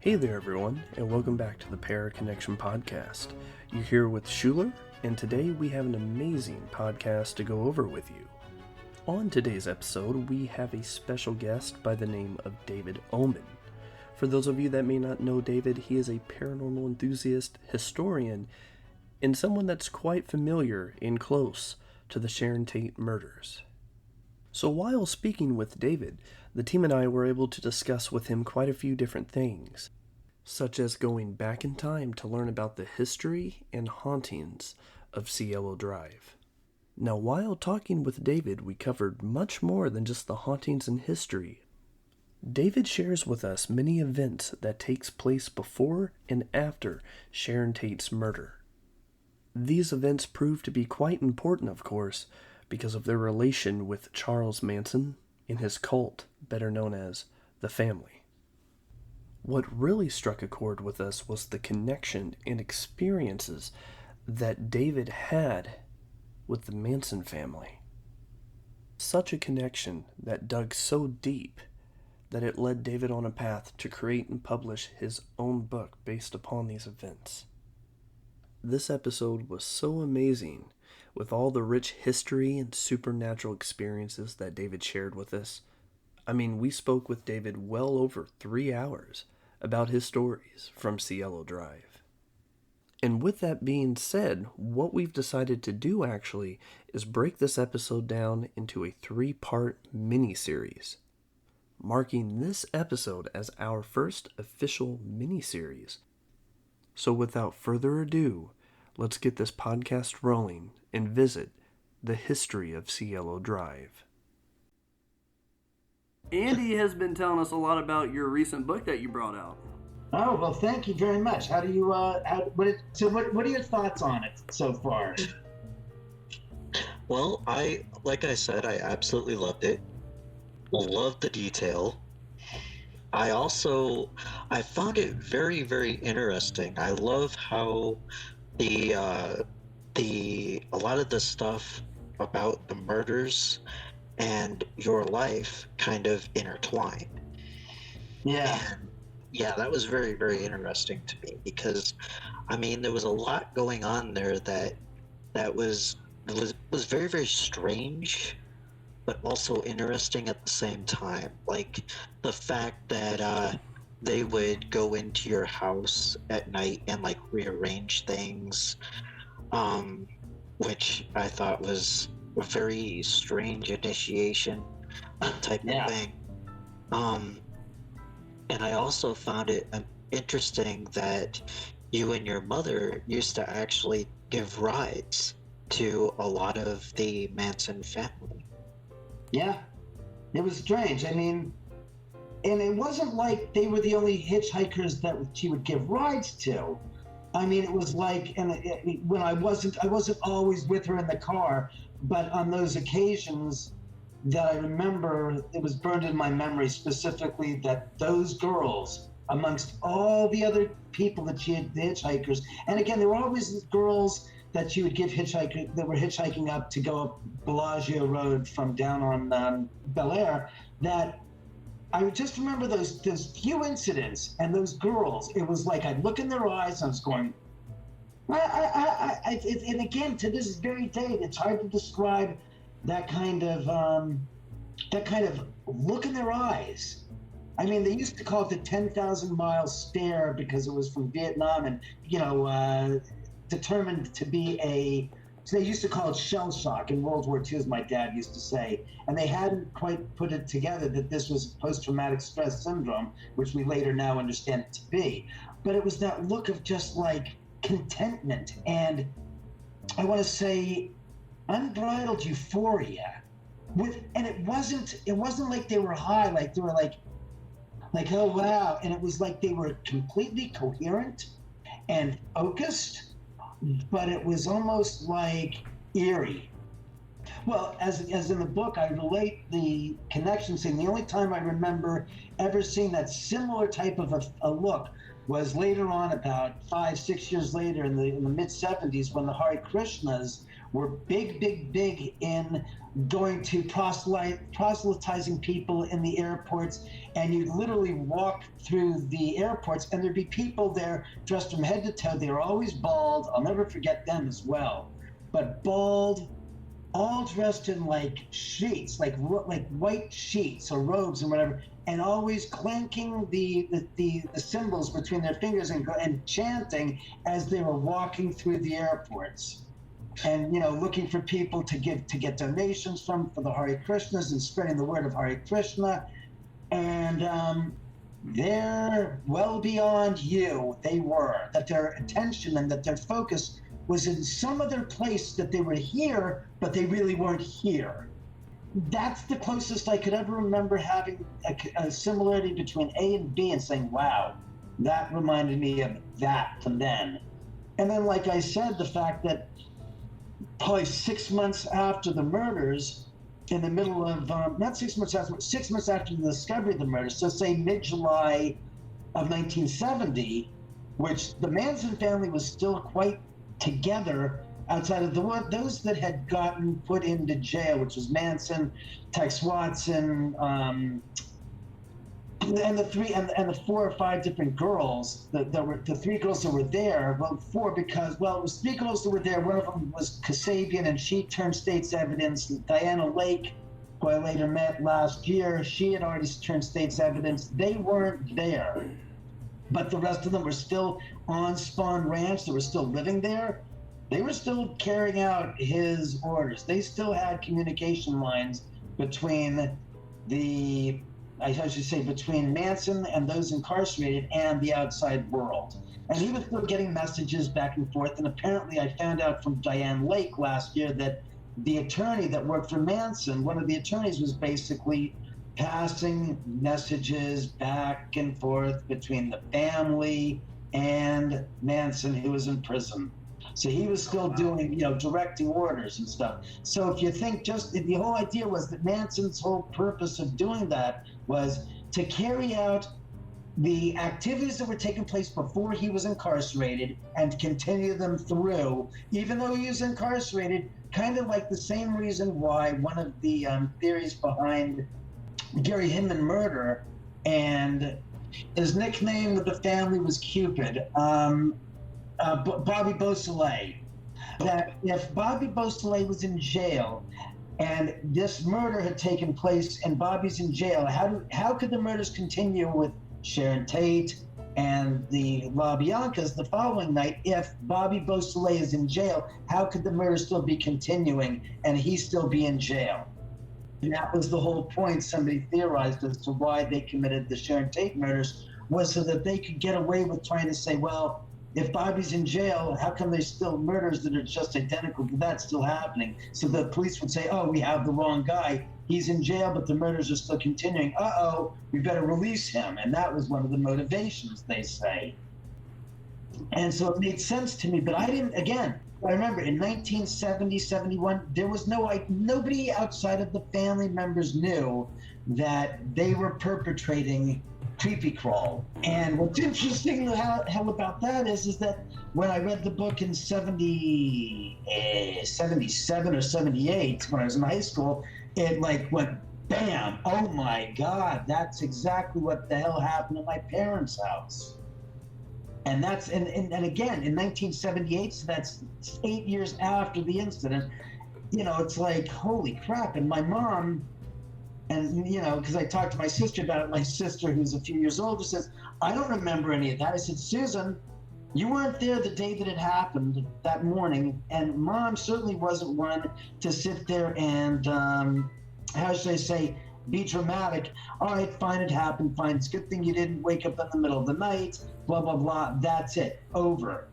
Hey there everyone, and welcome back to the Para Connection Podcast. You're here with Schuler, and today we have an amazing podcast to go over with you. On today's episode, we have a special guest by the name of David Oman. For those of you that may not know David, he is a paranormal enthusiast, historian, and someone that's quite familiar and close to the Sharon Tate Murders. So while speaking with David, the team and I were able to discuss with him quite a few different things, such as going back in time to learn about the history and hauntings of Cielo Drive. Now, while talking with David, we covered much more than just the hauntings and history. David shares with us many events that takes place before and after Sharon Tate's murder. These events prove to be quite important, of course, because of their relation with Charles Manson and his cult, better known as the Family. What really struck a chord with us was the connection and experiences that David had with the Manson family. Such a connection that dug so deep that it led David on a path to create and publish his own book based upon these events. This episode was so amazing with all the rich history and supernatural experiences that David shared with us. I mean, we spoke with David well over 3 hours about his stories from Cielo Drive. And with that being said, what we've decided to do actually is break this episode down into a 3-part mini-series, marking this episode as our first official mini-series. So without further ado, let's get this podcast rolling and visit the history of Cielo Drive. Andy has been telling us a lot about your recent book that you brought out. Oh, well, thank you very much. How do you, what are your thoughts on it so far? Well, like I said, I absolutely loved it. Loved the detail. I found it very, very interesting. I love how a lot of the stuff about the murders and your life kind of intertwined. Yeah. And yeah, that was very, very interesting to me because, I mean, there was a lot going on there that was very, very strange, but also interesting at the same time. Like the fact that they would go into your house at night and like rearrange things, which I thought was a very strange initiation type of thing. And I also found it interesting that you and your mother used to actually give rides to a lot of the Manson family. Yeah, it was strange. I mean, and it wasn't like they were the only hitchhikers that she would give rides to. I mean, it was like, when I wasn't always with her in the car, but on those occasions that I remember, it was burned in my memory specifically that those girls, amongst all the other people that she had, the hitchhikers, and again, there were always girls that she would give that were hitchhiking up to go up Bellagio Road from down on Bel Air, that I just remember those few incidents and those girls. It was like I'd look in their eyes and I was going, and again, to this very day, it's hard to describe that kind of look in their eyes. I mean, they used to call it the 10,000 mile stare because it was from Vietnam and, determined to be so they used to call it shell shock in World War II, as my dad used to say. And they hadn't quite put it together that this was post-traumatic stress syndrome, which we later now understand it to be. But it was that look of just like contentment and, I want to say, unbridled euphoria. And it wasn't like they were high, like they were like, oh wow. And it was like they were completely coherent and focused, but it was almost like eerie. Well, as in the book, I relate the connection scene. The only time I remember ever seeing that similar type of a look was later on, about 5-6 years later, in the mid 70s, when the Hare Krishnas were big in going to proselytizing people in the airports, and you'd literally walk through the airports and there'd be people there dressed from head to toe. They were always bald. I'll never forget them as well, but bald, all dressed in like sheets, like white sheets or robes and whatever, and always clanking the symbols between their fingers and chanting as they were walking through the airports. And looking for people to get donations for the Hare Krishnas and spreading the word of Hare Krishna. And they're well beyond you. They were, that their attention and that their focus was in some other place, that they were here, but they really weren't here. That's the closest I could ever remember having a similarity between A and B and saying, wow, that reminded me of that from then. And then, like I said, the fact that probably 6 months after the murders, in the middle of, not 6 months after, 6 months after the discovery of the murders, so say mid-July of 1970, which the Manson family was still quite together outside of those that had gotten put into jail, which was Manson, Tex Watson, and the 4 or 5 different girls that were the 3 girls that were there. Well, 4 because, well, it was 3 girls that were there. One of them was Kasabian, and she turned state's evidence. Diana Lake, who I later met last year, she had already turned state's evidence. They weren't there, but the rest of them were still on Spawn Ranch. They were still living there. They were still carrying out his orders. They still had communication lines between between Manson and those incarcerated and the outside world. And he was still getting messages back and forth. And apparently I found out from Diane Lake last year that the attorney that worked for Manson, one of the attorneys, was basically passing messages back and forth between the family and Manson, who was in prison. So he was still doing, directing orders and stuff. So if you think the whole idea was that Manson's whole purpose of doing that was to carry out the activities that were taking place before he was incarcerated and continue them through, even though he was incarcerated, kind of like the same reason why one of the theories behind Gary Hinman murder, and his nickname with the family was Cupid, Bobby Beausoleil, that if Bobby Beausoleil was in jail and this murder had taken place and Bobby's in jail, how could the murders continue with Sharon Tate and the LaBiancas the following night? If Bobby Beausoleil is in jail, how could the murders still be continuing and he still be in jail? And that was the whole point. Somebody theorized as to why they committed the Sharon Tate murders, was so that they could get away with trying to say, well, if Bobby's in jail, how come there's still murders that are just identical to that still happening? So the police would say, oh, we have the wrong guy. He's in jail, but the murders are still continuing. Uh-oh, we better release him. And that was one of the motivations, they say. And so it made sense to me, but I remember in 1970, 71, there was nobody outside of the family members knew that they were perpetrating creepy crawl. And what's interesting hell about that is that when I read the book in 77 or 78, when I was in high school, it went bam, oh my God, that's exactly what the hell happened at my parents' house. And that's, and again, in 1978, so that's 8 years after the incident, it's like, holy crap. And my mom, and, because I talked to my sister about it, my sister, who's a few years older, says, I don't remember any of that. I said, Susan, you weren't there the day that it happened, that morning. And Mom certainly wasn't one to sit there and, how should I say, be dramatic. All right, fine, it happened, fine. It's a good thing you didn't wake up in the middle of the night, blah, blah, blah. That's it, over.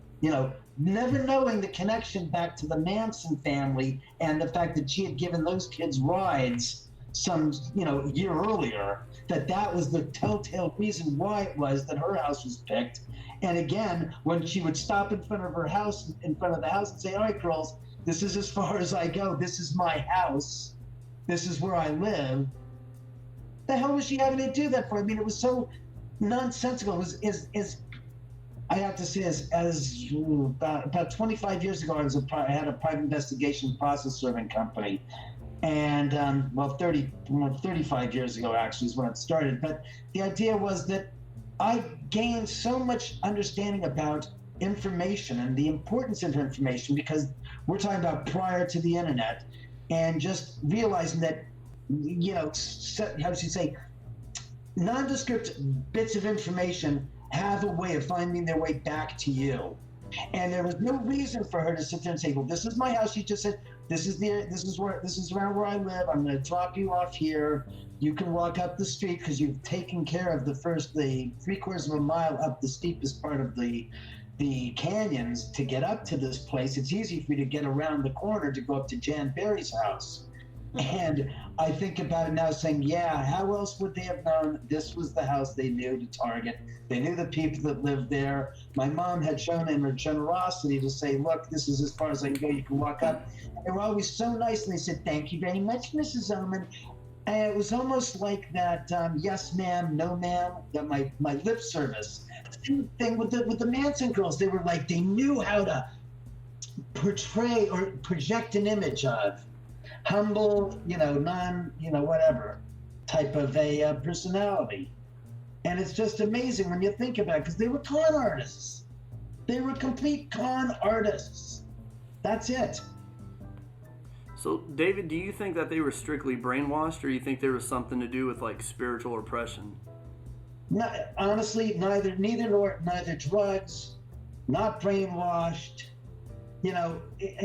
Never knowing the connection back to the Manson family and the fact that she had given those kids rides some year earlier, that was the telltale reason why it was that her house was picked. And again, when she would stop in front of her house, in front of the house, and say, all right, girls, this is as far as I go, this is my house, this is where I live, the hell was she having to do that for? I mean, it was so nonsensical. It was I have to say, about 25 years ago, I had a private investigation process serving company. And 35 years ago, actually, is when it started. But the idea was that I gained so much understanding about information and the importance of information, because we're talking about prior to the internet, and just realizing that, how should you say, nondescript bits of information have a way of finding their way back to you. And there was no reason for her to sit there and say, well, this is my house. She just said, this is around where I live. I'm going to drop you off here. You can walk up the street because you've taken care of the 3/4 of a mile up the steepest part of the canyons to get up to this place. It's easy for you to get around the corner to go up to Jan Berry's house. And I think about it now saying, yeah, how else would they have known this was the house they knew to target? They knew the people that lived there. My mom had shown in her generosity to say, look, this is as far as I can go. You can walk up. And they were always so nice. And they said, thank you very much, Mrs. Oman. And it was almost like that, yes, ma'am, no, ma'am, that my lip service. Same thing with the Manson girls. They were like, they knew how to portray or project an image of humble, whatever type of a personality. And it's just amazing when you think about it, because they were con artists. They were complete con artists. That's it. So, David, do you think that they were strictly brainwashed, or you think there was something to do with like spiritual oppression? No, honestly, neither drugs, not brainwashed.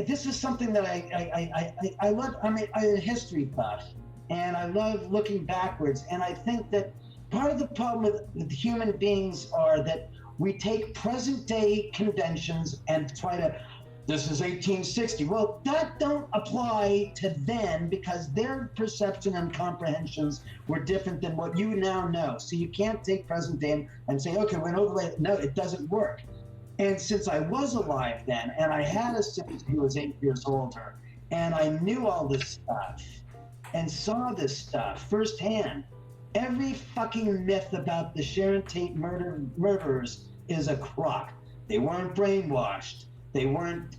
This is something that I love. I'm a history buff, and I love looking backwards. And I think that part of the problem with human beings are that we take present day conventions and try to, this is 1860. Well, that don't apply to then, because their perception and comprehensions were different than what you now know. So you can't take present day and say, okay, we're overlay. No, it doesn't work. And since I was alive then, and I had a sibling who was 8 years older, and I knew all this stuff and saw this stuff firsthand, every fucking myth about the Sharon Tate murderers is a crock. They weren't brainwashed. They weren't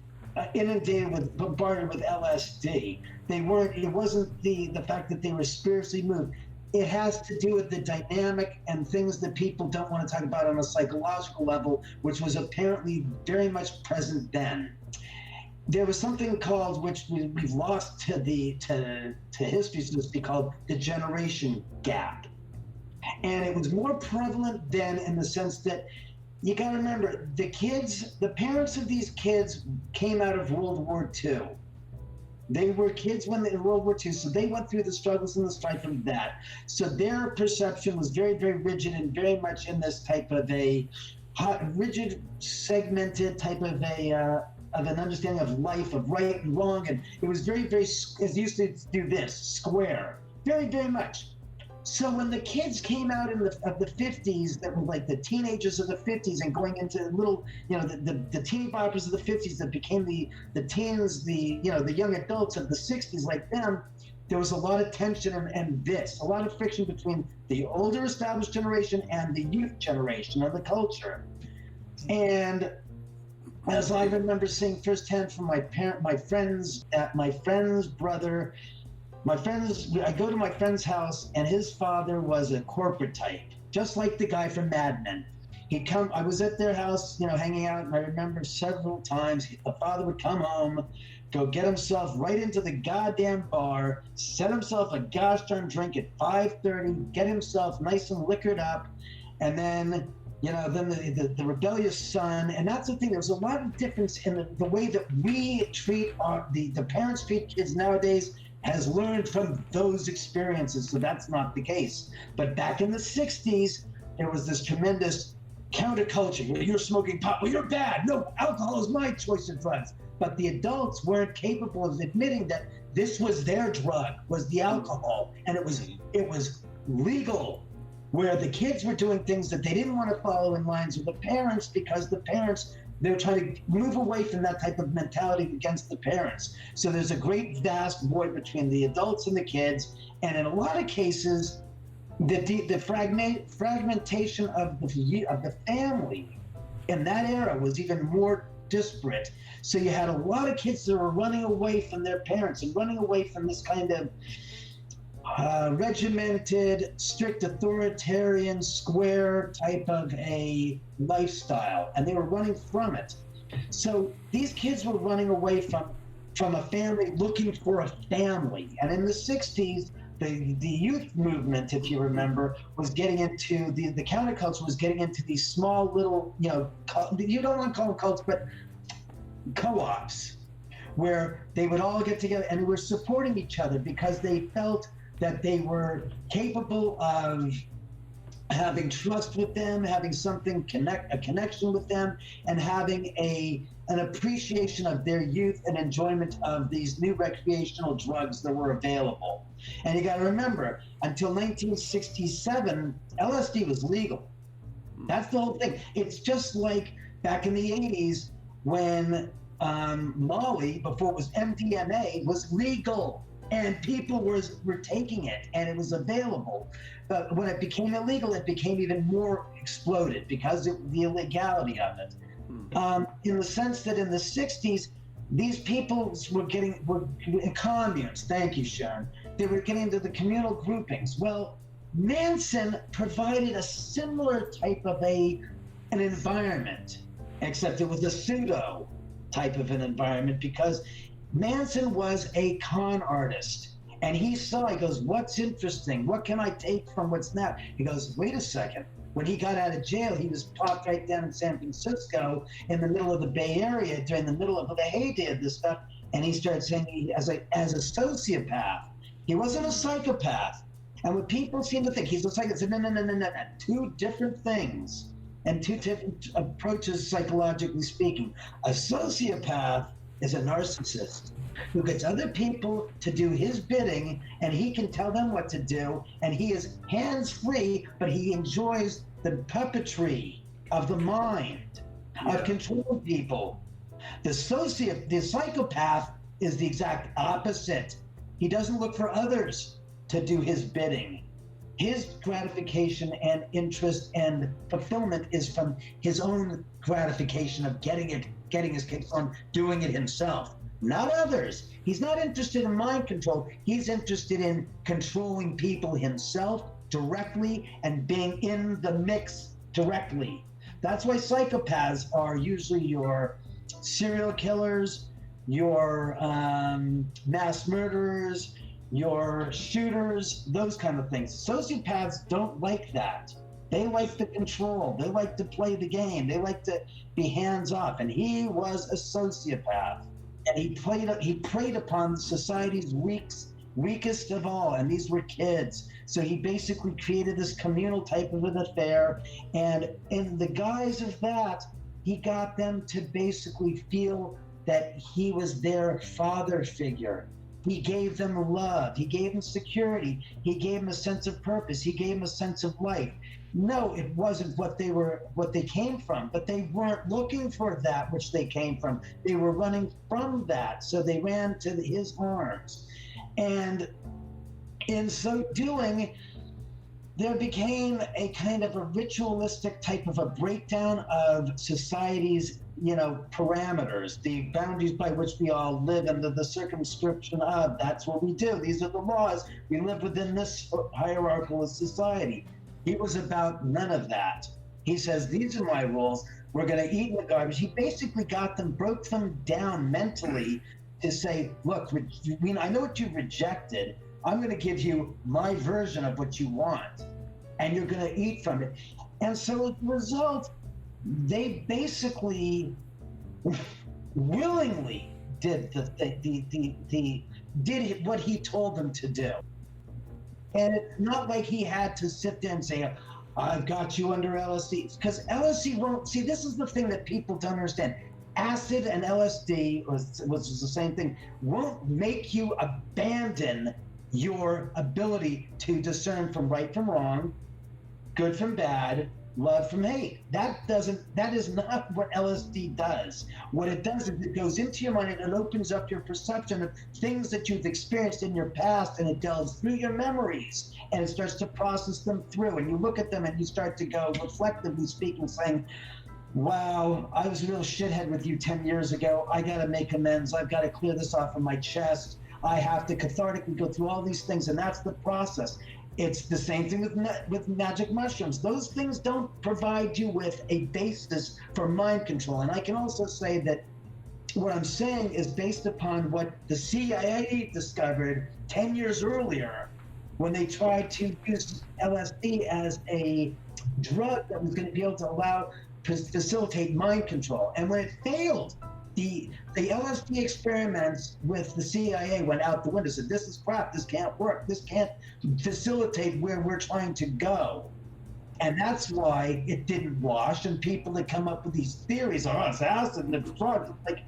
bombarded with LSD. It wasn't the fact that they were spiritually moved. It has to do with the dynamic and things that people don't want to talk about on a psychological level, which was apparently very much present then. There was something called, which we've lost to history, so to speak, called the generation gap. And it was more prevalent then in the sense that you got to remember, the parents of these kids came out of World War II. They were kids in World War II, so they went through the struggles and the strife of that. So their perception was very, very rigid and very much in this type of a rigid, segmented type of an understanding of life, of right and wrong. And it was very, very, as used to do this, square, very, very much. So when the kids came out of the 50s, that were like the teenagers of the 50s and going into little, the teeny boppers of the 50s that became the teens, the young adults of the 60s like them, there was a lot of tension and a lot of friction between the older established generation and the youth generation of the culture. And as I remember seeing firsthand from my friend's brother, I go to my friend's house, and his father was a corporate type, just like the guy from Mad Men. I was at their house, hanging out, and I remember several times the father would come home, go get himself right into the goddamn bar, set himself a gosh darn drink at 5:30, get himself nice and liquored up, and then the rebellious son. And that's the thing, there's a lot of difference in the way that we treat the parents treat kids nowadays has learned from those experiences, so that's not the case. But back in the 60s, there was this tremendous counterculture. You're smoking pot, well, you're bad. No, alcohol is my choice of drugs. But the adults weren't capable of admitting that this was their drug, was the alcohol, and it was legal. Where the kids were doing things that they didn't want to follow in lines with the parents, because the parents, they were trying to move away from that type of mentality against the parents. So there's a great vast void between the adults and the kids, and in a lot of cases, the fragmentation of the family in that era was even more disparate. So you had a lot of kids that were running away from their parents and running away from this kind of regimented, strict authoritarian, square type of a lifestyle, and they were running from it. So these kids were running away from a family, looking for a family. And in the 60s, the youth movement, if you remember, was getting into the counterculture was getting into these small little, you don't want to call them cults, but co-ops, where they would all get together and they were supporting each other because they felt that they were capable of having trust with them, having a connection with them, and having an appreciation of their youth and enjoyment of these new recreational drugs that were available. And you got to remember, until 1967, LSD was legal. That's the whole thing. It's just like back in the 80s when Molly, before it was MDMA, was legal. And people were taking it, and it was available. But when it became illegal, it became even more exploded because of the illegality of it. In the sense that in the 60s, these people were in communes. Thank you, Sharon. They were getting into the communal groupings. Well, Manson provided a similar type of an environment, except it was a pseudo type of an environment because Manson was a con artist, and he goes, what's interesting? What can I take from what's now? He goes, wait a second. When he got out of jail, he was popped right down in San Francisco in the middle of the Bay Area during the middle of the heyday of this stuff, and he started saying as a sociopath. He wasn't a psychopath. And what people seem to think, he's a psychopath. No. Two different things and two different approaches psychologically speaking. A sociopath is a narcissist who gets other people to do his bidding, and he can tell them what to do, and he is hands-free, but he enjoys the puppetry of the mind, of controlling people. The psychopath is the exact opposite. He doesn't look for others to do his bidding. His gratification and interest and fulfillment is from his own gratification of getting his kicks on doing it himself, not others. He's not interested in mind control. He's interested in controlling people himself directly and being in the mix directly. That's why psychopaths are usually your serial killers, your mass murderers, your shooters, those kind of things. Sociopaths don't like that. They like the control. They like to play the game. They like to be hands off. And he was a sociopath. And he preyed upon society's weakest of all. And these were kids. So he basically created this communal type of an affair. And in the guise of that, he got them to basically feel that he was their father figure. He gave them love. He gave them security. He gave them a sense of purpose. He gave them a sense of life. No, it wasn't what they came from, but they weren't looking for that which they came from. They were running from that, so they ran to his arms. And in so doing, there became a kind of a ritualistic type of a breakdown of society's parameters, the boundaries by which we all live under the circumscription of, that's what we do. These are the laws. We live within this hierarchical society. He was about none of that. He says, these are my rules. We're going to eat in the garbage. He basically broke them down mentally to say, look, I know what you rejected. I'm going to give you my version of what you want, and you're going to eat from it. And so as a result, they basically willingly did did what he told them to do. And it's not like he had to sit there and say, I've got you under LSD, because LSD won't, see, this is the thing that people don't understand. Acid and LSD, which is the same thing, won't make you abandon your ability to discern from right from wrong, good from bad, love from hate. That is not what LSD does. What it does is it goes into your mind and it opens up your perception of things that you've experienced in your past, and it delves through your memories and it starts to process them through, and you look at them and you start to go, reflectively speaking, saying, wow, I was a real shithead with you 10 years ago. I got to make amends. I've got to clear this off of my chest. I have to cathartically go through all these things, and that's the process. It's the same thing with magic mushrooms. Those things don't provide you with a basis for mind control. And I can also say that what I'm saying is based upon what the CIA discovered 10 years earlier when they tried to use LSD as a drug that was going to be able to facilitate mind control. And when it failed, the LSD experiments with the CIA went out the window. Said, this is crap, this can't work, this can't facilitate where we're trying to go. And that's why it didn't wash, and people that come up with these theories are, it's acid and it's drugs. Like,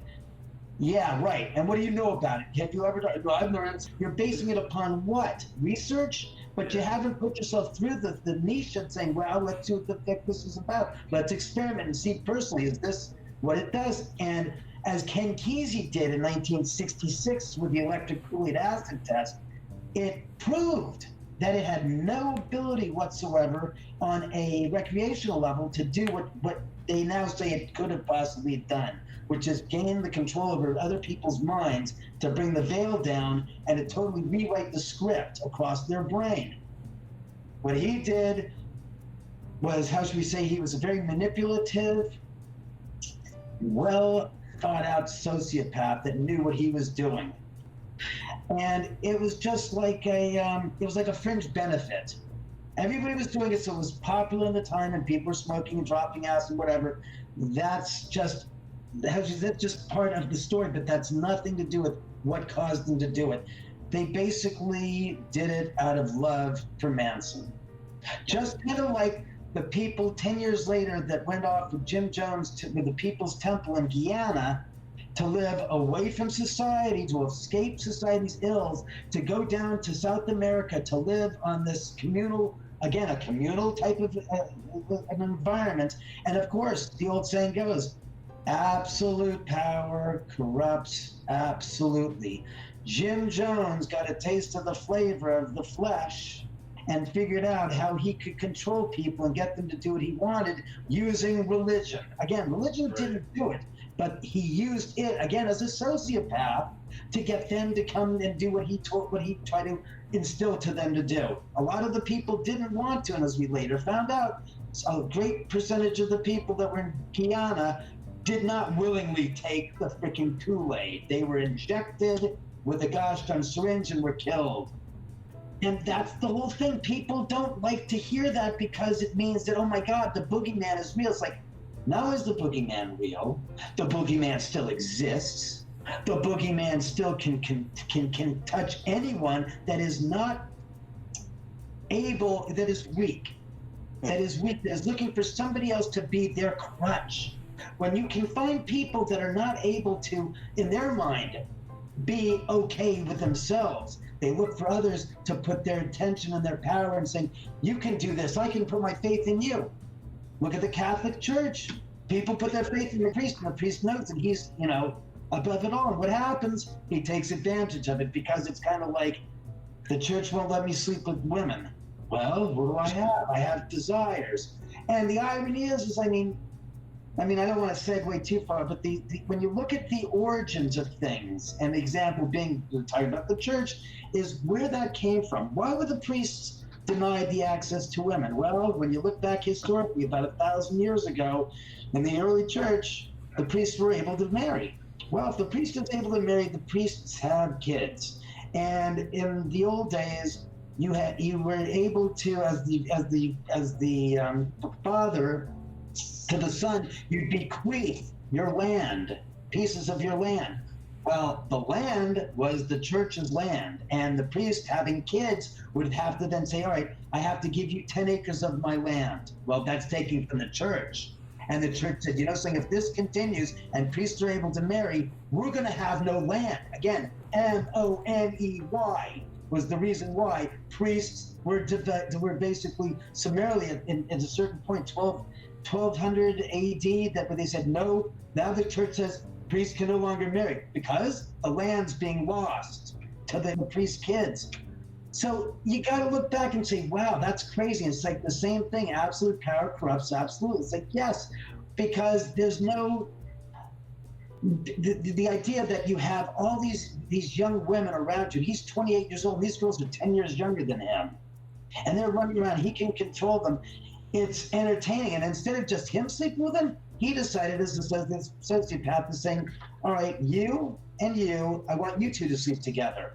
yeah, right. And what do you know about it? Have you ever done? No, I've learned. You're basing it upon what? Research? But you haven't put yourself through the niche and saying, well, let's see what the heck this is about. Let's experiment and see personally, is this what it does? And as Ken Kesey did in 1966 with the electric Kool-Aid acid test, it proved that it had no ability whatsoever on a recreational level to do what they now say it could have possibly done, which is gain the control over other people's minds to bring the veil down and to totally rewrite the script across their brain. What he did was, how should we say, he was a very manipulative, well thought out sociopath that knew what he was doing. And it was just like it was like a fringe benefit. Everybody was doing it, so it was popular in the time, and people were smoking and dropping acid and whatever. That's just part of the story, but that's nothing to do with what caused them to do it. They basically did it out of love for Manson. Just kind of like the people 10 years later that went off with Jim Jones to the People's Temple in Guyana to live away from society, to escape society's ills, to go down to South America to live on this communal, again, a communal type of an environment. And of course, the old saying goes, absolute power corrupts absolutely. Jim Jones got a taste of the flavor of the flesh and figured out how he could control people and get them to do what he wanted using religion. Again, religion didn't do it, but he used it, again, as a sociopath to get them to come and do what he tried to instill to them to do. A lot of the people didn't want to, and as we later found out, a great percentage of the people that were in Guyana did not willingly take the freaking Kool-Aid. They were injected with a gosh darn syringe and were killed. And that's the whole thing. People don't like to hear that because it means that, oh my God, the boogeyman is real. It's like, now is the boogeyman real? The boogeyman still exists. The boogeyman still can touch anyone that is not able, that is weak, that is looking for somebody else to be their crutch. When you can find people that are not able to, in their mind, be okay with themselves, they look for others to put their attention and their power and saying, you can do this, I can put my faith in you. Look at the Catholic Church. People put their faith in the priest, and the priest knows that he's, above it all. And what happens? He takes advantage of it because it's kind of like, the church won't let me sleep with women. Well, what do I have? I have desires. And the irony is I don't want to segue too far, but when you look at the origins of things, and the example being, we're talking about the church, is where that came from. Why were the priests denied the access to women? Well, when you look back historically, about 1,000 years ago, in the early church, the priests were able to marry. Well, if the priest is able to marry, the priests have kids. And in the old days, you were able to, as the father to the son, you'd bequeath your land, pieces of your land. Well, the land was the church's land, and the priest having kids would have to then say, all right, I have to give you 10 acres of my land. Well, that's taken from the church. And the church said, saying if this continues and priests are able to marry, we're going to have no land. Again, Money was the reason why priests were basically summarily at a certain point, 1200 AD, that when they said, no, now the church says priests can no longer marry because the land's being lost to the priest's kids. So you got to look back and say, wow, that's crazy. It's like the same thing. Absolute power corrupts absolute. It's like, yes, because there's no the idea that you have all these young women around you. He's 28 years old. These girls are 10 years younger than him, and they're running around. He can control them. It's entertaining. And instead of just him sleeping with them, he decided, as this sociopath is saying, all right, you and you, I want you two to sleep together.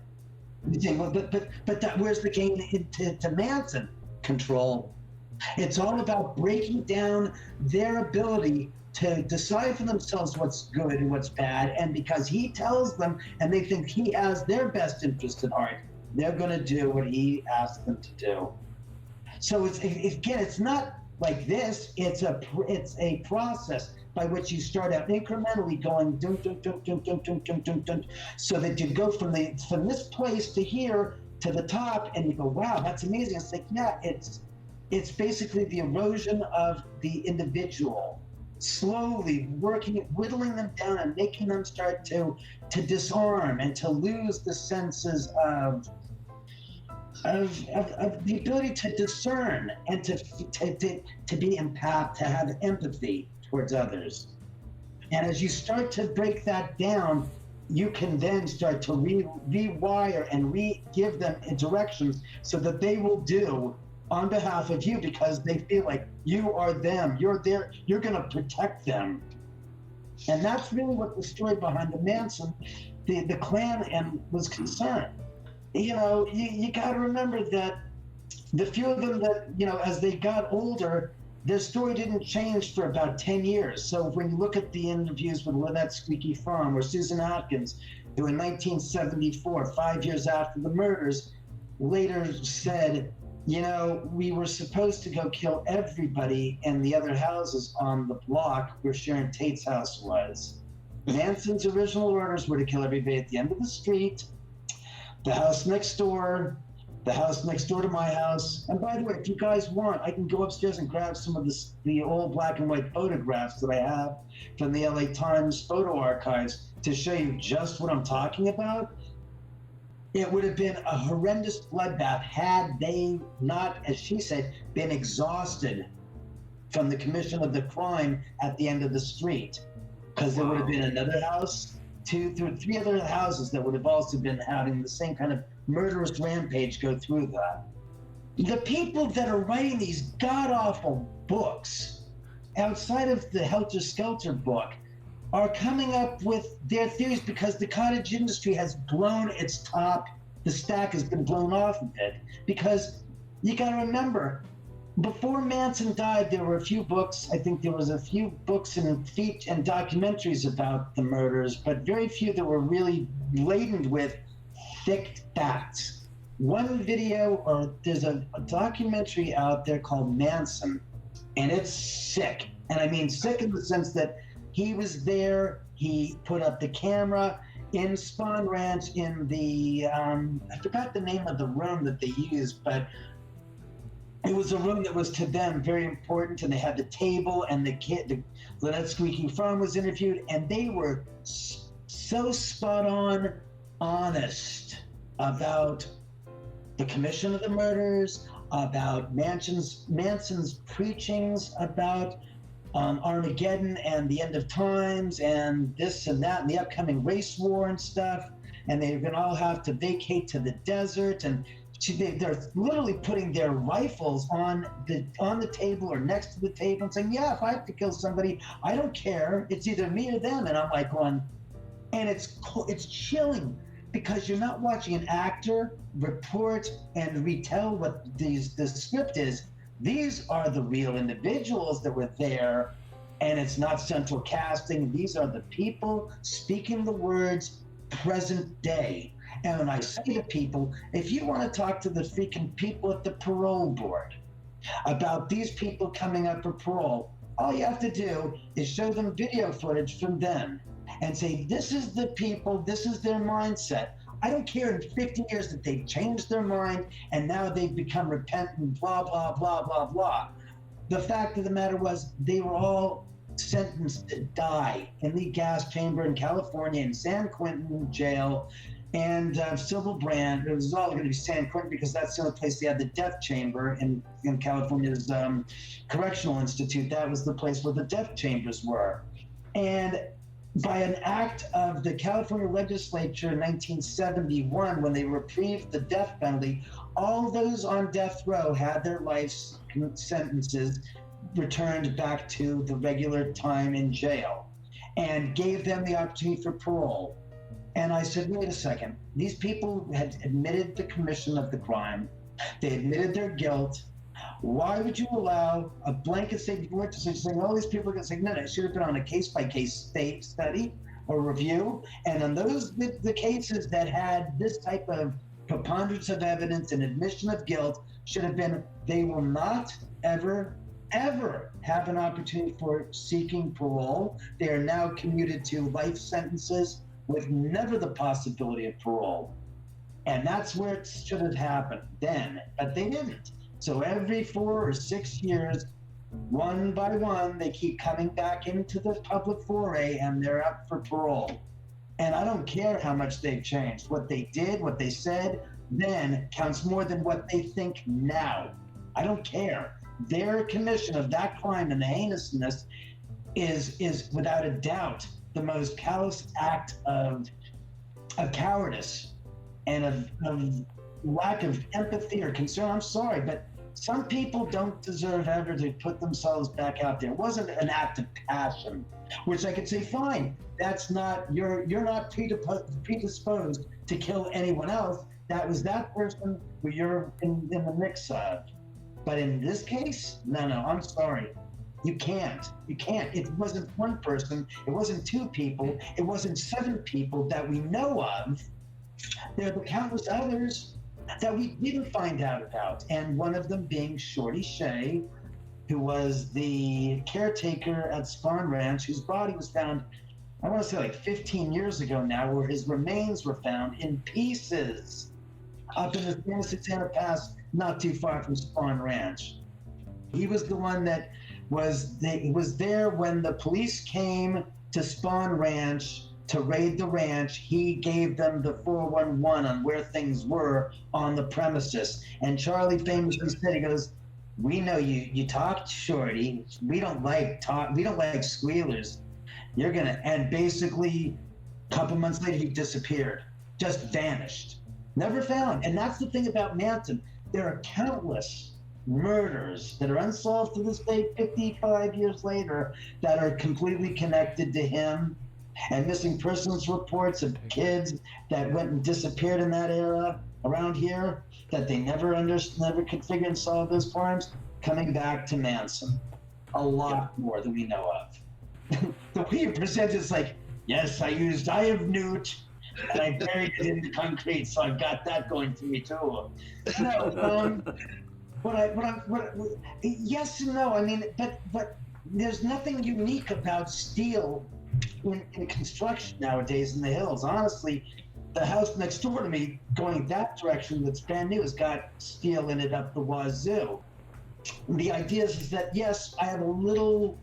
You say, well, but that, where's the game to Manson? Control. It's all about breaking down their ability to decide for themselves what's good and what's bad. And because he tells them and they think he has their best interest at heart, they're going to do what he asks them to do. So it's not like this. It's a process by which you start out incrementally going dun, dun, dun, dun, dun, dun, dun, dun, dun, so that you go from this place to here to the top, and you go, wow, that's amazing. It's like, yeah, it's basically the erosion of the individual, slowly whittling them down and making them start to disarm and to lose the senses of the ability to discern and to be empath, to have empathy towards others. And as you start to break that down, you can then start to rewire and give them directions so that they will do on behalf of you, because they feel like you are them, you're there, you're going to protect them. And that's really what the story behind the Manson, the clan was concerned. You know, you got to remember that the few of them that, you know, as they got older, their story didn't change for about 10 years. So when you look at the interviews with Lynette Squeaky Farm or Susan Atkins, who in 1974, 5 years after the murders, later said, you know, we were supposed to go kill everybody in the other houses on the block where Sharon Tate's house was. Manson's original orders were to kill everybody at the end of the street, the house next door to my house. And by the way, if you guys want, I can go upstairs and grab some of the old black and white photographs that I have from the LA Times photo archives to show you just what I'm talking about. It would have been a horrendous bloodbath had they not, as she said, been exhausted from the commission of the crime at the end of the street. Because there would have been another house, 2 through 3 other houses that would have also been having the same kind of murderous rampage go through that. The people that are writing these god-awful books, outside of the Helter Skelter book, are coming up with their theories because the cottage industry has blown its top. The stack has been blown off of it. Because you got to remember, before Manson died, there were a few books. I think there was a few books and documentaries about the murders, but very few that were really laden with thick facts. One video, or there's a documentary out there called Manson, and it's sick. And I mean sick in the sense that he was there, he put up the camera in Spawn Ranch in the, I forgot the name of the room that they used, but it was a room that was to them very important, and they had the table, and the Lynette Squeaky Farm was interviewed, and they were so spot on honest about the commission of the murders, about Manson's preachings about Armageddon and the end of times and this and that and the upcoming race war and stuff, and they're going to all have to vacate to the desert, and they're literally putting their rifles on the table or next to the table and saying, yeah, if I have to kill somebody, I don't care, it's either me or them. And I'm like going, and it's chilling, because you're not watching an actor report and retell what the script is. These are the real individuals that were there, and it's not central casting. These are the people speaking the words present day. And when I say to people, if you want to talk to the freaking people at the parole board about these people coming up for parole, all you have to do is show them video footage from them and say, this is the people, this is their mindset. I don't care in 50 years that they've changed their mind and now they've become repentant, blah, blah, blah, blah, blah. The fact of the matter was they were all sentenced to die in the gas chamber in California, in San Quentin jail, and civil brand. It was all going to be San Quentin because that's the only place they had the death chamber in California's Correctional Institute. That was the place where the death chambers were. And by an act of the California legislature in 1971, when they reprieved the death penalty, all those on death row had their life sentences returned back to the regular time in jail and gave them the opportunity for parole. And I said, wait a second, these people had admitted the commission of the crime. They admitted their guilt. Why would you allow a blanket statement saying all these people are going to say, no, it should have been on a case-by-case state study or review? And on those, the cases that had this type of preponderance of evidence and admission of guilt should have been, they will not ever have an opportunity for seeking parole. They are now commuted to life sentences with never the possibility of parole. And that's where it should have happened then, but they didn't. So every 4 or 6 years, one by one, they keep coming back into the public foray and they're up for parole. And I don't care how much they've changed. What they did, what they said then counts more than what they think now. I don't care. Their commission of that crime and the heinousness is without a doubt the most callous act of cowardice and of lack of empathy or concern. I'm sorry, but some people don't deserve ever to put themselves back out there. It wasn't an act of passion, which I could say, fine, that's not, you're not predisposed to kill anyone else. That was that person who you're in the mix of. But in this case, no, I'm sorry. You can't. It wasn't one person. It wasn't 2 people. It wasn't 7 people that we know of. There are the countless others that we didn't find out about. And one of them being Shorty Shea, who was the caretaker at Spawn Ranch, whose body was found, I want to say like 15 years ago now, where his remains were found in pieces up in the Santa Susana Pass, not too far from Spawn Ranch. He was the one that was there when the police came to Spawn Ranch to raid the ranch. He gave them the 411 on where things were on the premises. And Charlie famously said, he goes, we know you talked, Shorty. We don't like squealers. You're gonna, and basically a couple months later he disappeared, just vanished, never found. And that's the thing about Manson. There are countless murders that are unsolved to this day, 55 years later, that are completely connected to him, and missing persons reports of kids that went and disappeared in that era around here that they never could figure and solve those crimes, coming back to Manson. A lot more than we know of. The way you present it is like, yes, I used eye of newt and I buried it in the concrete, so I've got that going for me too. No, yes and no. I mean, but there's nothing unique about steel in construction nowadays in the hills. Honestly, the house next door to me, going that direction, that's brand new, has got steel in it up the wazoo. And the idea is that, yes, I have a little,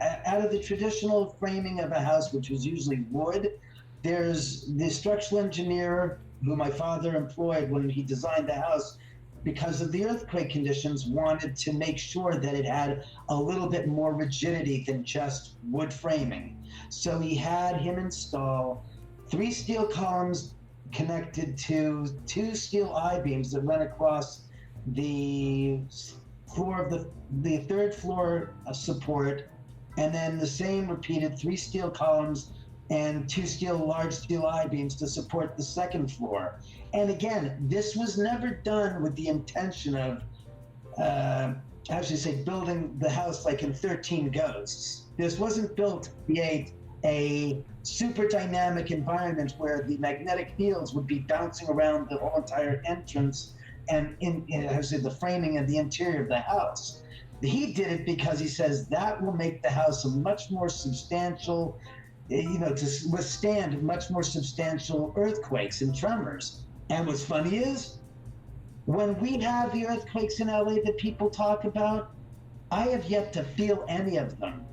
out of the traditional framing of a house, which was usually wood, there's the structural engineer who my father employed when he designed the house, because of the earthquake conditions, wanted to make sure that it had a little bit more rigidity than just wood framing. So he had him install 3 steel columns connected to 2 steel I-beams that run across the floor of the 3rd floor support, and then the same repeated 3 steel columns and 2 large steel I-beams to support the 2nd floor. And again, this was never done with the intention of, building the house like in 13 Ghosts. This wasn't built to create a super dynamic environment where the magnetic fields would be bouncing around the whole entire entrance and the framing of the interior of the house. He did it because he says that will make the house a much more substantial, to withstand much more substantial earthquakes and tremors. And what's funny is, when we have the earthquakes in LA that people talk about, I have yet to feel any of them.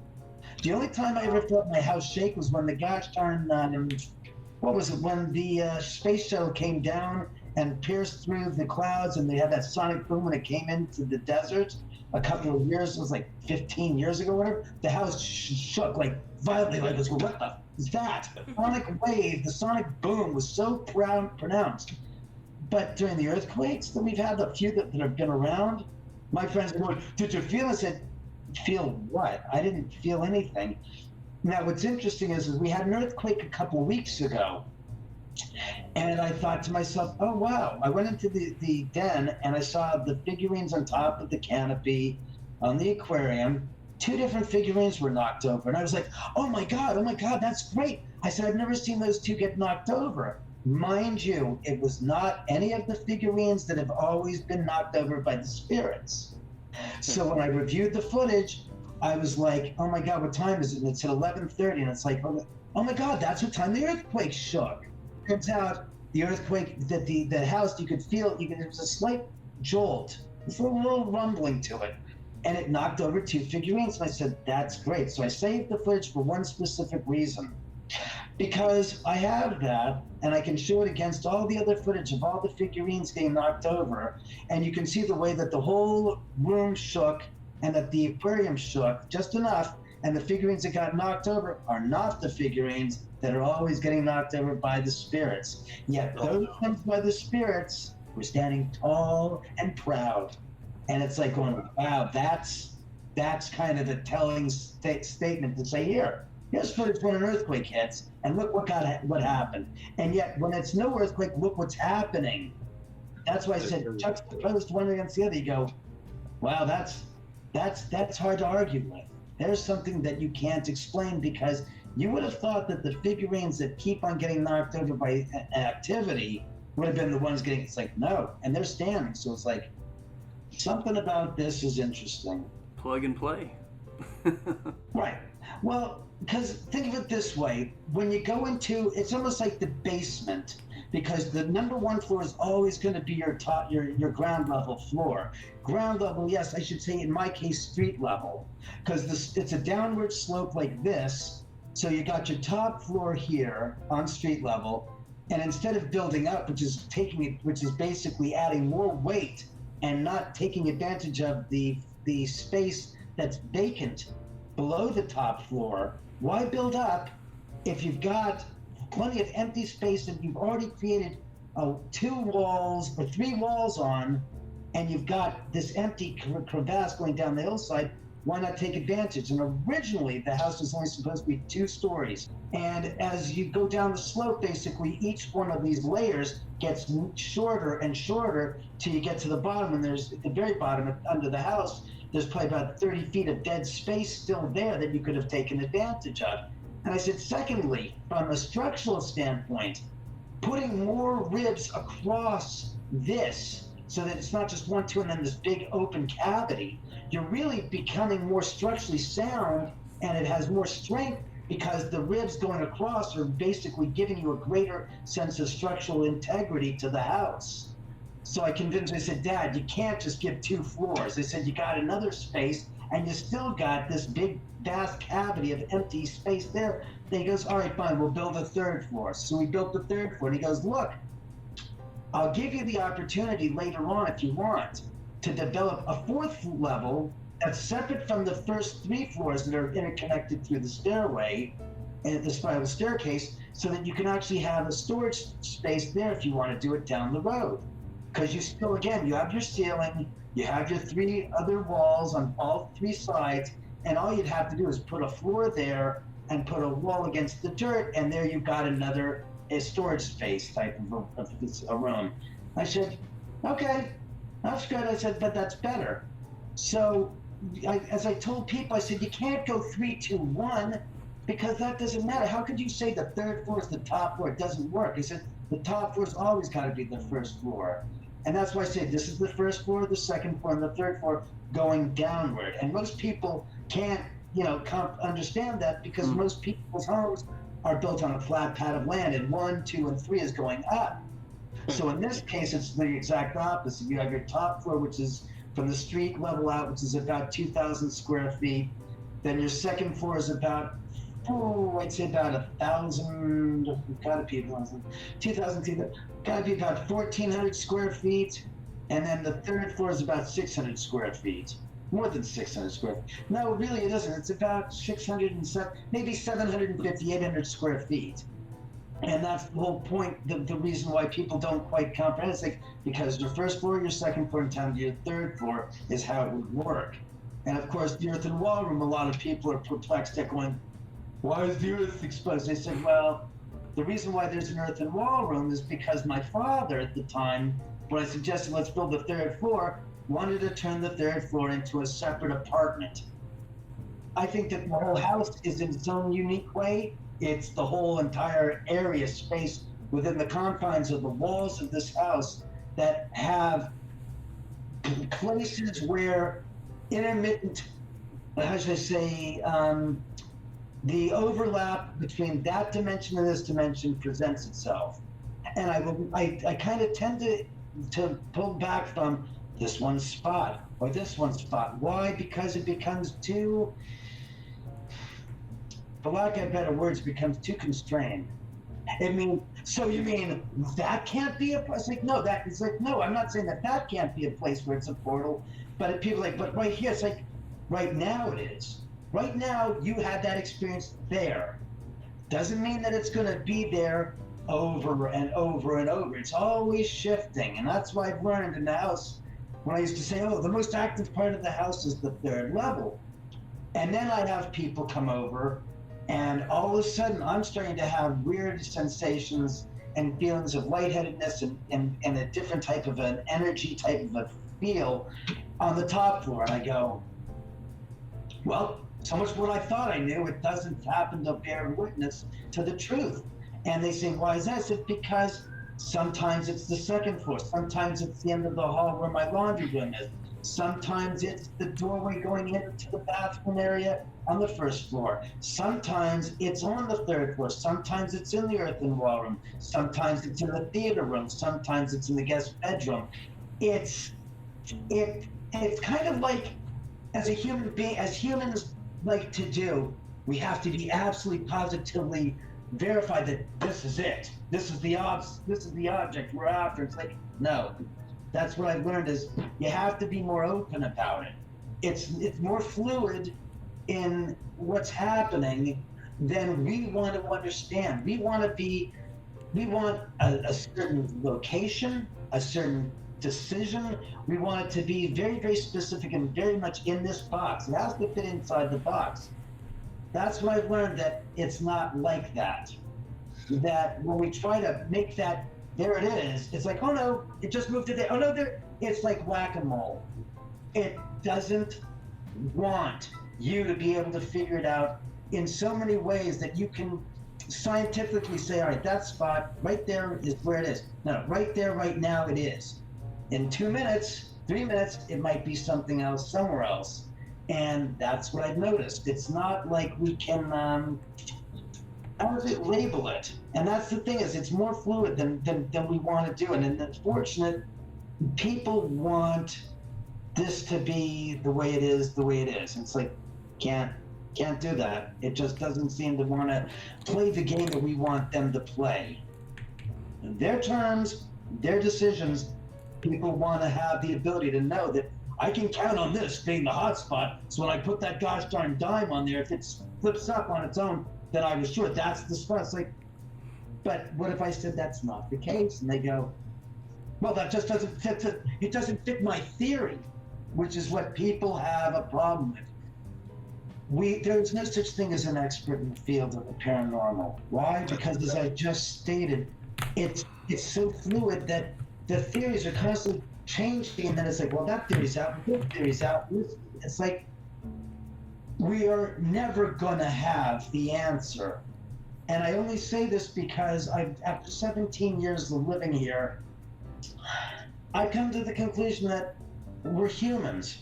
The only time I ever felt my house shake was when the gosh darn, what was it, when the space shuttle came down and pierced through the clouds, and they had that sonic boom when it came into the desert a couple of years, it was like 15 years ago or whatever, the house shook like violently, like this, what the is that? The sonic wave, the sonic boom was so pronounced. But during the earthquakes that we've had, the few that have been around, my friends were going, did you feel? I said, feel what? I didn't feel anything. Now, what's interesting is we had an earthquake a couple of weeks ago, and I thought to myself, oh, wow. I went into the den, and I saw the figurines on top of the canopy on the aquarium. 2 different figurines were knocked over, and I was like, oh my God, that's great. I said, I've never seen those 2 get knocked over. Mind you, it was not any of the figurines that have always been knocked over by the spirits. So when I reviewed the footage, I was like, oh my God, what time is it? And it's at 11:30, and it's like, oh my God, that's what time the earthquake shook. Turns out the earthquake, that the house, you could feel, there was a slight jolt, a little rumbling to it, and it knocked over 2 figurines. And I said, that's great. So I saved the footage for one specific reason. Because I have that, and I can show it against all the other footage of all the figurines getting knocked over, and you can see the way that the whole room shook and that the aquarium shook just enough, and the figurines that got knocked over are not the figurines that are always getting knocked over by the spirits. Yet those ones by the spirits were standing tall and proud. And it's like going, wow, that's kind of the telling statement to say, here's footage when an earthquake hits, and look what happened. And yet, when it's no earthquake, look what's happening. That's why I said, juxtaposed one against the other, you go, wow, that's hard to argue with. There's something that you can't explain, because you would have thought that the figurines that keep on getting knocked over by activity would have been the ones getting, it's like, no, and they're standing. So it's like, something about this is interesting. Plug and play. Right. Well, because think of it this way, when you go into, it's almost like the basement, because the number 1 floor is always going to be your ground level floor. Ground level, yes, I should say in my case, street level, because it's a downward slope like this. So you got your top floor here on street level, and instead of building up, which is basically adding more weight and not taking advantage of the space that's vacant below the top floor, why build up if you've got plenty of empty space that you've already created 2 walls or 3 walls on, and you've got this empty crevasse going down the hillside? Why not take advantage? And originally, the house was only supposed to be 2 stories. And as you go down the slope, basically, each one of these layers gets shorter and shorter till you get to the bottom. And there's, at the very bottom, under the house, there's probably about 30 feet of dead space still there that you could have taken advantage of. And I said, secondly, from a structural standpoint, putting more ribs across this so that it's not just 1, 2, and then this big open cavity, you're really becoming more structurally sound, and it has more strength because the ribs going across are basically giving you a greater sense of structural integrity to the house. So I convinced him, I said, Dad, you can't just give 2 floors. I said, you got another space, and you still got this big, vast cavity of empty space there. Then he goes, all right, fine, we'll build a 3rd floor. So we built the 3rd floor, and he goes, look, I'll give you the opportunity later on, if you want, to develop a 4th level that's separate from the first 3 floors that are interconnected through the stairway and the spiral staircase, so that you can actually have a storage space there if you want to do it down the road. Because you still, again, you have your ceiling, you have your 3 other walls on all 3 sides, and all you'd have to do is put a floor there and put a wall against the dirt, and there you've got another storage space type of a room. I said, okay, that's good. I said, but that's better. So as I told people, I said, you can't go 3, 2, 1, because that doesn't matter. How could you say the 3rd floor is the top floor? It doesn't work. I said, the top floor's always got to be the 1st floor. And that's why I say this is the 1st floor, the 2nd floor, and the 3rd floor going downward. And most people can't, understand that, because most people's homes are built on a flat pad of land, and 1, 2, and 3 is going up. So in this case, it's the exact opposite. You have your top floor, which is from the street level out, which is about 2,000 square feet. Then your 2nd floor is about I'd say about 1,000, gotta be 2,000, gotta be about 1,400 square feet. And then the third floor is about 600 square feet. More than 600 square feet. No, really it isn't. It's about 607, maybe 750, 800 square feet. And that's the whole point, the reason why people don't quite comprehend. It's like, because your first floor, your second floor, and down to your third floor is how it would work. And of course, the earthen wall room, a lot of people are perplexed at going, why is the earth exposed? They said, well, the reason why there's an earthen wall room is because my father at the time, when I suggested let's build the third floor, wanted to turn the third floor into a separate apartment. I think that the whole house is in its own unique way. It's the whole entire area, space within the confines of the walls of this house that have places where intermittent, how should I say, the overlap between that dimension and this dimension presents itself. And I kind of tend to pull back from this one spot or this one spot. Why? Because it becomes too, for lack of better words, becomes too constrained. So you mean that can't be a place? Like, no, it's like, no, I'm not saying that can't be a place where it's a portal, but people are like, but right here, it's like, right now it is. Right now, you had that experience there. Doesn't mean that it's going to be there over and over and over. It's always shifting, and that's why I've learned in the house, when I used to say, oh, the most active part of the house is the third level. And then I'd have people come over, and all of a sudden, I'm starting to have weird sensations and feelings of lightheadedness and a different type of an energy type of a feel on the top floor. And I go, well, so much what I thought I knew, it doesn't happen to bear witness to the truth. And they say, why is that? I said, because sometimes it's the second floor, sometimes it's the end of the hall where my laundry room is, sometimes it's the doorway going into the bathroom area on the first floor, sometimes it's on the third floor, sometimes it's in the earthen wall room, sometimes it's in the theater room, sometimes it's in the guest bedroom. It's kind of like, as a human being, as humans like to do, we have to be absolutely positively verified that this is it. This is the object we're after. It's like, no. That's what I've learned is you have to be more open about it. It's more fluid in what's happening than we want to understand. We want a certain location, a certain decision. We want it to be very, very specific and very much in this box. It has to fit inside the box. That's what I've learned, that it's not like that. That when we try to make that, there it is, it's like, oh no, it just moved to there. Oh no, there, it's like whack-a-mole. It doesn't want you to be able to figure it out in so many ways that you can scientifically say, all right, that spot right there is where it is. No, right there, right now it is. In 2 minutes, 3 minutes, it might be something else somewhere else. And that's what I've noticed. It's not like we can, how does it label it? And that's the thing, is it's more fluid than we want to do. And it's fortunate, people want this to be the way it is, the way it is. And it's like, can't do that. It just doesn't seem to want to play the game that we want them to play. Their terms, their decisions, people want to have the ability to know that I can count on this being the hot spot, so when I put that gosh darn dime on there, if it flips up on its own, then I was sure that's the spot. It's like, but what if I said that's not the case? And they go, well, that just doesn't fit, it doesn't fit my theory, which is what people have a problem with. There's no such thing as an expert in the field of the paranormal. Why? Because as I just stated, it's so fluid that the theories are constantly changing, and then it's like, well, that theory's out, that theory's out. It's like, we are never going to have the answer. And I only say this because after 17 years of living here, I've come to the conclusion that we're humans.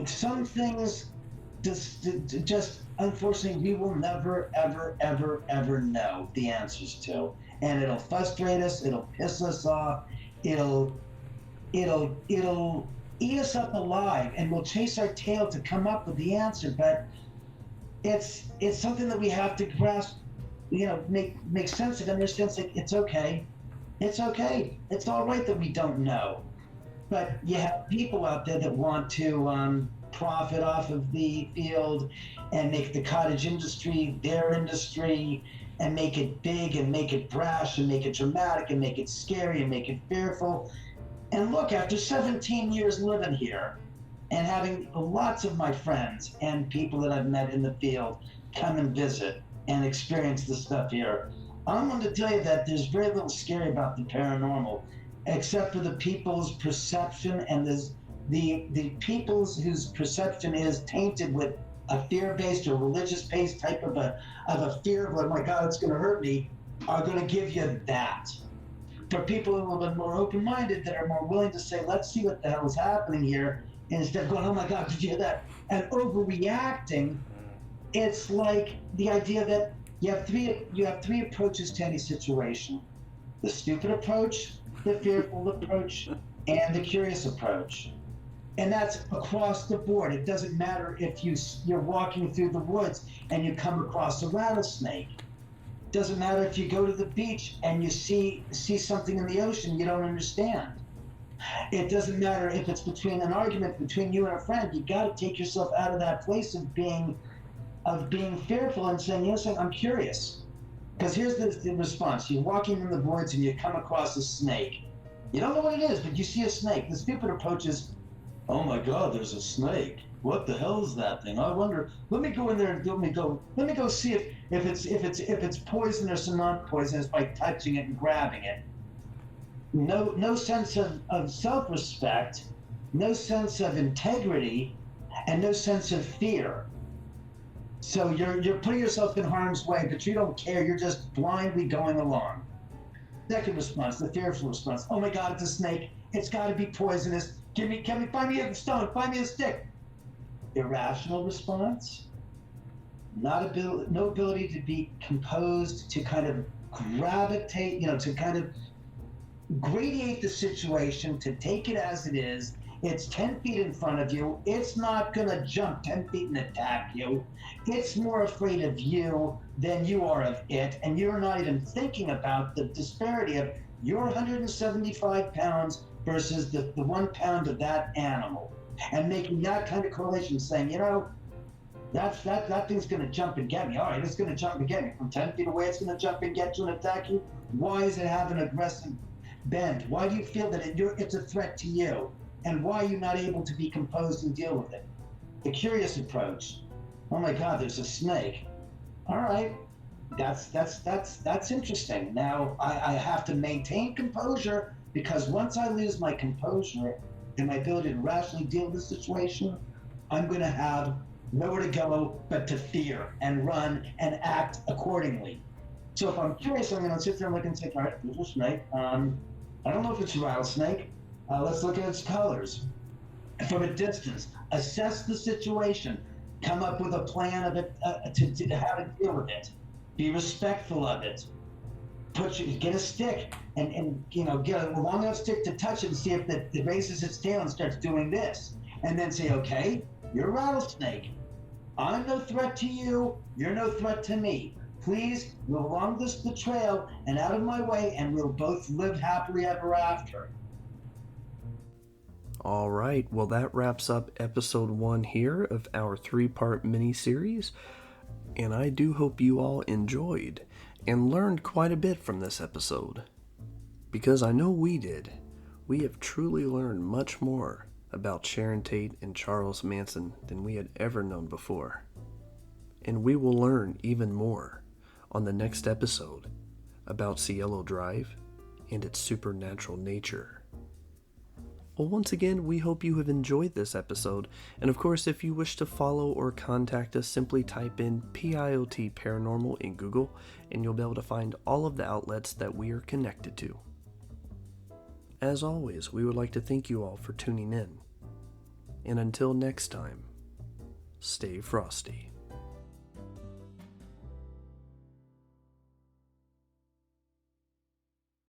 Some things just unfortunately, we will never, ever, ever, ever know the answers to. And it'll frustrate us, it'll piss us off, it'll eat us up alive, and we'll chase our tail to come up with the answer. But it's something that we have to grasp, make sense of, understand. It's okay. It's okay. It's all right that we don't know. But you have people out there that want to profit off of the field and make the cottage industry their industry and make it big and make it brash and make it dramatic and make it scary and make it fearful. And look, after 17 years living here and having lots of my friends and people that I've met in the field come and visit and experience the stuff here, I'm going to tell you that there's very little scary about the paranormal, except for the people's perception, and the people's whose perception is tainted with a fear-based or religious-based type of a fear of, oh my God, it's going to hurt me, are going to give you that. For people who have been more open-minded, that are more willing to say, let's see what the hell is happening here, instead of going, oh my God, did you hear that? And overreacting, it's like the idea that you have three approaches to any situation: the stupid approach, the fearful approach, and the curious approach. And that's across the board. It doesn't matter if you're walking through the woods and you come across a rattlesnake. It doesn't matter if you go to the beach and you see something in the ocean you don't understand. It doesn't matter if it's between an argument between you and a friend. You got to take yourself out of that place of being fearful and saying, yes, I'm curious. Because here's the response. You're walking in the woods and you come across a snake. You don't know what it is, but you see a snake. The stupid approach is, oh my God, there's a snake. What the hell is that thing? I wonder. Let me go in there and let me go see if it's poisonous or not poisonous by touching it and grabbing it. No sense of self-respect, no sense of integrity, and no sense of fear. So you're putting yourself in harm's way, but you don't care. You're just blindly going along. Second response, the fearful response. Oh my God, it's a snake. It's got to be poisonous. Find me a stone. Find me a stick. Irrational response. No ability to be composed, to kind of gravitate, to kind of gradiate the situation, to take it as it is. It's 10 feet in front of you. It's not going to jump 10 feet and attack you. It's more afraid of you than you are of it. And you're not even thinking about the disparity of your 175 pounds versus the 1 pound of that animal. And making that kind of correlation, saying, that thing's going to jump and get me. All right, it's going to jump and get me. From 10 feet away, it's going to jump and get you and attack you. Why does it have an aggressive bend? Why do you feel that it's a threat to you? And why are you not able to be composed and deal with it? The curious approach. Oh my God, there's a snake. All right, that's interesting. Now I have to maintain composure, because once I lose my composure and my ability to rationally deal with the situation, I'm going to have nowhere to go but to fear and run and act accordingly. So if I'm curious, I'm going to sit there and look and say, all right, there's a snake. I don't know if it's a rattlesnake. Let's look at its colors. From a distance, assess the situation, come up with a plan of it, to how to deal with it. Be respectful of it. Get a stick and get a long enough stick to touch it and see if it raises its tail and starts doing this. And then say, okay, you're a rattlesnake. I'm no threat to you. You're no threat to me. Please move along the trail and out of my way, and we'll both live happily ever after. All right, well, that wraps up episode 1 here of our 3-part mini-series, and I do hope you all enjoyed and learned quite a bit from this episode, because I know we did. We have truly learned much more about Sharon Tate and Charles Manson than we had ever known before, and we will learn even more on the next episode about Cielo Drive and its supernatural nature. Well, once again, we hope you have enjoyed this episode, and of course, if you wish to follow or contact us, simply type in PIOT Paranormal in Google, and you'll be able to find all of the outlets that we are connected to. As always, we would like to thank you all for tuning in, and until next time, stay frosty.